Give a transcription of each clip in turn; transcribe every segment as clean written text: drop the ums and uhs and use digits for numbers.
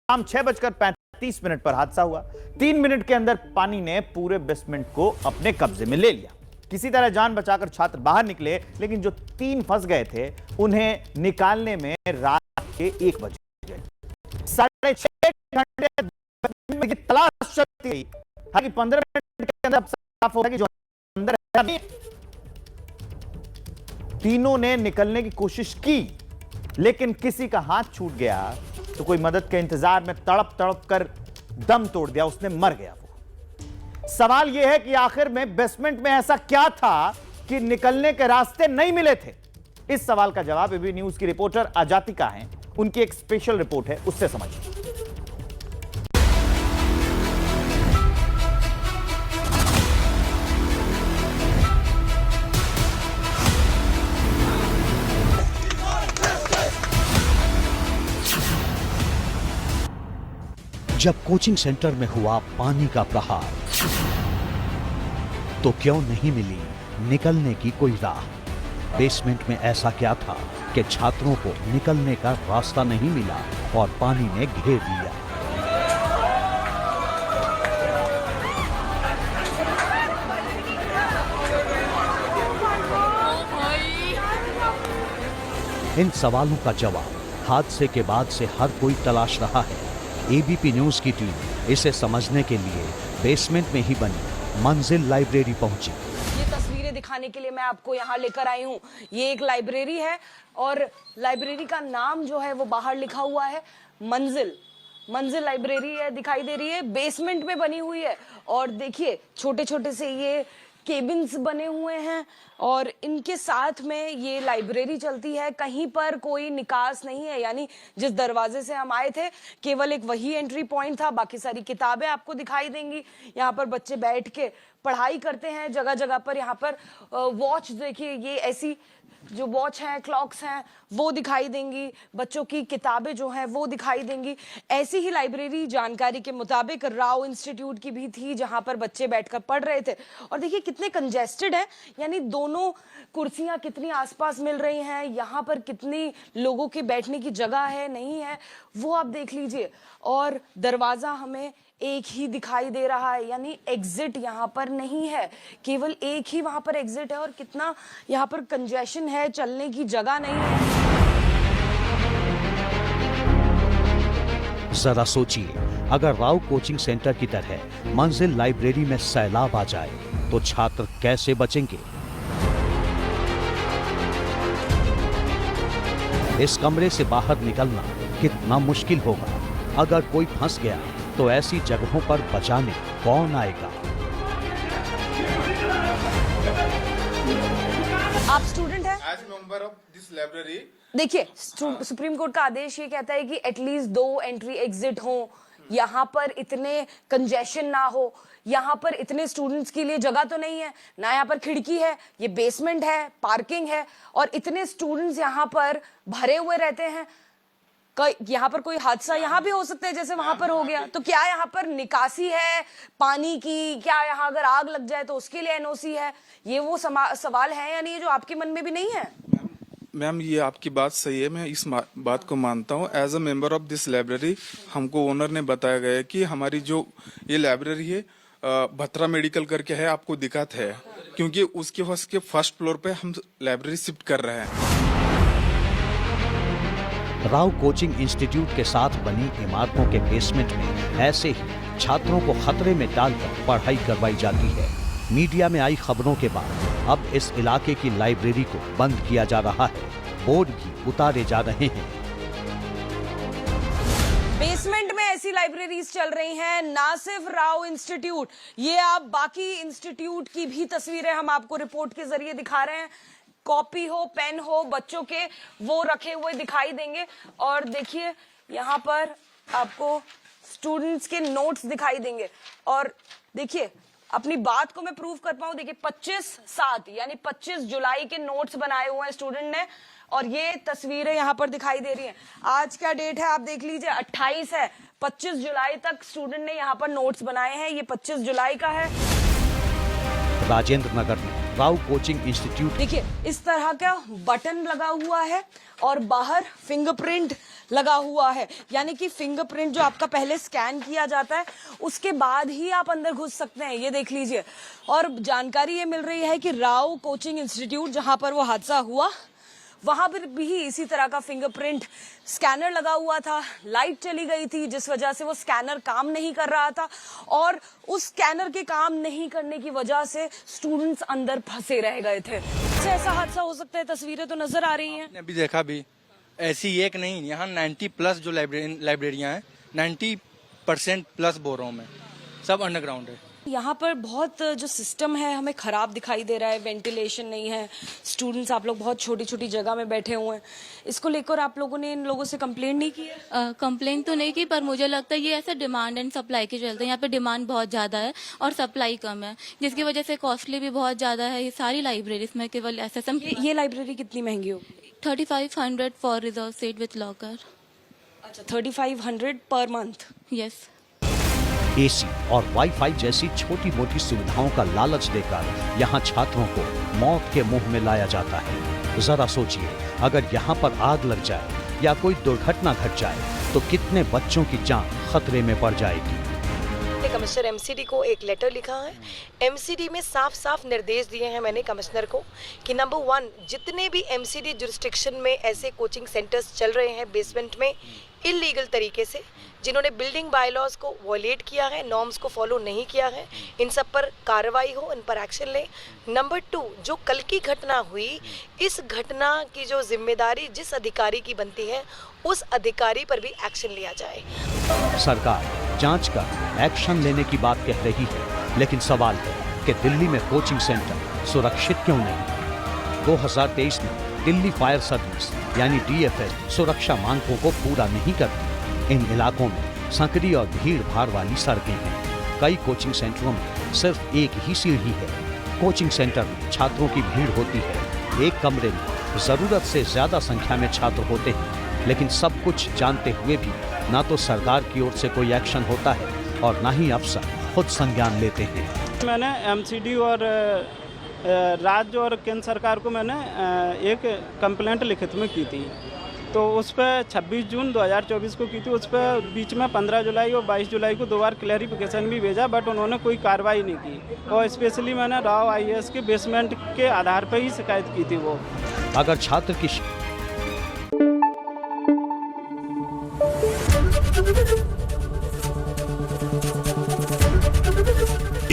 शाम 6:35 पर हादसा हुआ। 3 मिनट के अंदर पानी ने पूरे बेसमेंट को अपने कब्जे में ले लिया। किसी तरह जान बचाकर छात्र बाहर निकले, लेकिन जो 3 फंस गए थे उन्हें निकालने में रात के 1 बज गए। 6.5 घंटे की तलाश चलती रही। हालांकि 15 मिनट के अंदर साफ हो गया कि जो अंदर है, तीनों ने निकलने की कोशिश की, लेकिन किसी का हाथ छूट गया तो कोई मदद के इंतजार में तड़प तड़प कर दम तोड़ दिया, उसने मर गया वो। सवाल यह है कि आखिर में बेसमेंट में ऐसा क्या था कि निकलने के रास्ते नहीं मिले थे। इस सवाल का जवाब एबी न्यूज की रिपोर्टर अजातिका हैं, उनकी एक स्पेशल रिपोर्ट है, उससे समझिए। जब कोचिंग सेंटर में हुआ पानी का प्रहार, तो क्यों नहीं मिली निकलने की कोई राह। बेसमेंट में ऐसा क्या था कि छात्रों को निकलने का रास्ता नहीं मिला और पानी ने घेर लिया। इन सवालों का जवाब हादसे के बाद से हर कोई तलाश रहा है। एबीपी न्यूज की टीम इसे समझने के लिए बेसमेंट में ही बनी मंजिल लाइब्रेरी पहुंची। ये तस्वीरें दिखाने के लिए मैं आपको यहाँ लेकर आई हूँ। ये एक लाइब्रेरी है और लाइब्रेरी का नाम जो है वो बाहर लिखा हुआ है मंजिल लाइब्रेरी है, दिखाई दे रही है, बेसमेंट में बनी हुई है। और देखिए छोटे छोटे से ये केबिन्स बने हुए हैं और इनके साथ में ये लाइब्रेरी चलती है। कहीं पर कोई निकास नहीं है, यानी जिस दरवाजे से हम आए थे केवल एक वही एंट्री पॉइंट था। बाकी सारी किताबें आपको दिखाई देंगी। यहाँ पर बच्चे बैठ के पढ़ाई करते हैं। जगह जगह पर यहाँ पर वॉच, देखिए ये ऐसी जो वॉच हैं, क्लॉक्स हैं, वो दिखाई देंगी। बच्चों की किताबें जो हैं वो दिखाई देंगी। ऐसी ही लाइब्रेरी जानकारी के मुताबिक राव इंस्टीट्यूट की भी थी, जहां पर बच्चे बैठकर पढ़ रहे थे। और देखिए कितने कंजेस्टेड है, यानी दोनों कुर्सियां कितनी आसपास मिल रही हैं, यहाँ पर कितनी लोगों के बैठने की जगह है नहीं है वो आप देख लीजिए। और दरवाजा हमें एक ही दिखाई दे रहा है, यानी एग्जिट यहाँ पर नहीं है, केवल एक ही वहां पर एग्जिट है। और कितना यहाँ पर कंजेशन है, चलने की जगह नहीं है। जरा सोचिए, अगर राव कोचिंग सेंटर की तरह मंजिल लाइब्रेरी में सैलाब आ जाए तो छात्र कैसे बचेंगे। इस कमरे से बाहर निकलना कितना मुश्किल होगा। अगर कोई फंस गया तो ऐसी जगहों पर बचाने कौन आएगा। आप स्टूडेंट हैं? As member of this library, देखिए सुप्रीम कोर्ट का आदेश ये कहता है कि एटलीस्ट 2 एंट्री एग्जिट हो, यहाँ पर इतने कंजेशन ना हो, यहाँ पर इतने स्टूडेंट्स के लिए जगह तो नहीं है ना, यहाँ पर खिड़की है, ये बेसमेंट है, पार्किंग है और इतने स्टूडेंट्स यहाँ पर भरे हुए रहते हैं। यहाँ पर कोई हादसा यहाँ भी हो सकता है जैसे वहां पर हो गया। तो क्या यहाँ पर निकासी है पानी की? क्या यहाँ अगर आग लग जाए तो उसके लिए एनओसी है? ये वो सवाल है या नहीं जो आपके मन में भी नहीं है? मैम ये आपकी बात सही है, मैं इस बात को मानता हूँ। As a member of this library हमको ओनर ने बताया गया है कि हमारी जो ये लाइब्रेरी है भत्रा मेडिकल करके है, आपको दिक्कत है क्योंकि उसके फर्स्ट फ्लोर पे हम लाइब्रेरी शिफ्ट कर रहे हैं। राव कोचिंग इंस्टीट्यूट के साथ बनी इमारतों के बेसमेंट में ऐसे ही छात्रों को खतरे में डालकर पढ़ाई करवाई जाती है। मीडिया में आई खबरों के बाद अब इस इलाके की लाइब्रेरी को बंद किया जा रहा है, बोर्ड भी उतारे जा रहे हैं। बेसमेंट में ऐसी लाइब्रेरीज चल रही हैं, ना सिर्फ राव इंस्टीट्यूट, ये आप बाकी इंस्टीट्यूट की भी तस्वीरें हम आपको रिपोर्ट के जरिए दिखा रहे हैं। कॉपी हो, पेन हो, बच्चों के वो रखे हुए दिखाई देंगे। और देखिए यहाँ पर आपको स्टूडेंट्स के नोट्स दिखाई देंगे। और देखिए अपनी बात को मैं प्रूव कर पाऊं, देखिए 25/7 यानी 25 जुलाई के नोट्स बनाए हुए हैं स्टूडेंट ने। और ये तस्वीरें यहाँ पर दिखाई दे रही हैं। आज क्या डेट है आप देख लीजिए, 28 है। 25 जुलाई तक स्टूडेंट ने यहाँ पर नोट्स बनाए हैं। ये 25 जुलाई का है। राजेंद्र नगर में राव कोचिंग इंस्टीट्यूट। देखिए इस तरह का बटन लगा हुआ है और बाहर फिंगरप्रिंट लगा हुआ है, यानी कि फिंगरप्रिंट जो आपका पहले स्कैन किया जाता है उसके बाद ही आप अंदर घुस सकते हैं। ये देख लीजिए। और जानकारी ये मिल रही है कि राव कोचिंग इंस्टीट्यूट जहां पर वो हादसा हुआ वहां पर भी इसी तरह का फिंगरप्रिंट स्कैनर लगा हुआ था। लाइट चली गई थी जिस वजह से वो स्कैनर काम नहीं कर रहा था और उस स्कैनर के काम नहीं करने की वजह से स्टूडेंट्स अंदर फंसे रह गए थे। ऐसा हादसा हो सकता है, तस्वीरें तो नजर आ रही हैं। अभी देखा भी ऐसी एक नहीं, यहाँ 90+ जो लाइब्रेरियाँ हैं 90% प्लस बोल रहा हूँ मैं, सब अंडरग्राउंड है। यहाँ पर बहुत जो सिस्टम है हमें खराब दिखाई दे रहा है, वेंटिलेशन नहीं है, स्टूडेंट्स आप लोग बहुत छोटी छोटी जगह में बैठे हुए हैं। इसको लेकर आप लोगों ने इन लोगों से कंप्लेंट नहीं की है? कंप्लेंट तो नहीं की, पर मुझे लगता है ये ऐसा डिमांड एंड सप्लाई के चलते हैं। यहाँ पे डिमांड बहुत ज़्यादा है और सप्लाई कम है, जिसकी वजह से कॉस्टली भी बहुत ज़्यादा है ये सारी लाइब्रेरीज में। केवल SSM ये लाइब्रेरी कितनी महंगी होगी? 3500 for reserve seat with locker. अच्छा, 3500 पर मंथ। यस। एसी और वाईफाई जैसी छोटी मोटी सुविधाओं का लालच देकर यहाँ छात्रों को मौत के मुंह में लाया जाता है। जरा सोचिए, अगर यहाँ पर आग लग जाए या कोई दुर्घटना घट जाए तो कितने बच्चों की जान खतरे में पड़ जाएगी। कमिश्नर MCD को एक लेटर लिखा है। MCD में साफ साफ निर्देश दिए हैं मैंने कमिश्नर को कि नंबर 1, जितने भी MCD जुरिस्डिक्शन में ऐसे कोचिंग सेंटर्स चल रहे हैं बेसमेंट में इलीगल तरीके से, जिन्होंने बिल्डिंग बायलॉज को वॉयलेट किया है, नॉर्म्स को फॉलो नहीं किया है, इन सब पर कार्रवाई हो, इन पर एक्शन ले। नंबर 2, जो कल की घटना हुई, इस घटना की जो जिम्मेदारी जिस अधिकारी की बनती है उस अधिकारी पर भी एक्शन लिया जाए। सरकार जांच कर एक्शन लेने की बात कह रही है, लेकिन सवाल है कि दिल्ली में कोचिंग सेंटर सुरक्षित क्यों नहीं? 2023 में दिल्ली फायर सर्विस यानी DFL सुरक्षा मानकों को पूरा नहीं करती। इन इलाकों में संकरी और भीड़ भाड़ वाली सड़कें हैं। कई कोचिंग सेंटरों में सिर्फ एक ही सीढ़ी है। कोचिंग सेंटर में छात्रों की भीड़ होती है। एक कमरे में जरूरत से ज्यादा संख्या में छात्र होते हैं, लेकिन सब कुछ जानते हुए भी ना तो सरकार की ओर से कोई एक्शन होता है और ना ही अफसर खुद संज्ञान लेते हैं। मैंने MCD और राज्य और केंद्र सरकार को मैंने एक कंप्लेंट लिखित में की थी, तो उस पर 26 जून 2024 को की थी। उस पर बीच में 15 जुलाई और 22 जुलाई को 2 बार क्लैरिफिकेशन भी भेजा, बट उन्होंने कोई कार्रवाई नहीं की। और स्पेशली मैंने राव IAS के बेसमेंट के आधार पर ही शिकायत की थी। वो अगर छात्र की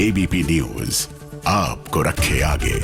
ABP न्यूज़ आपको रखे आगे।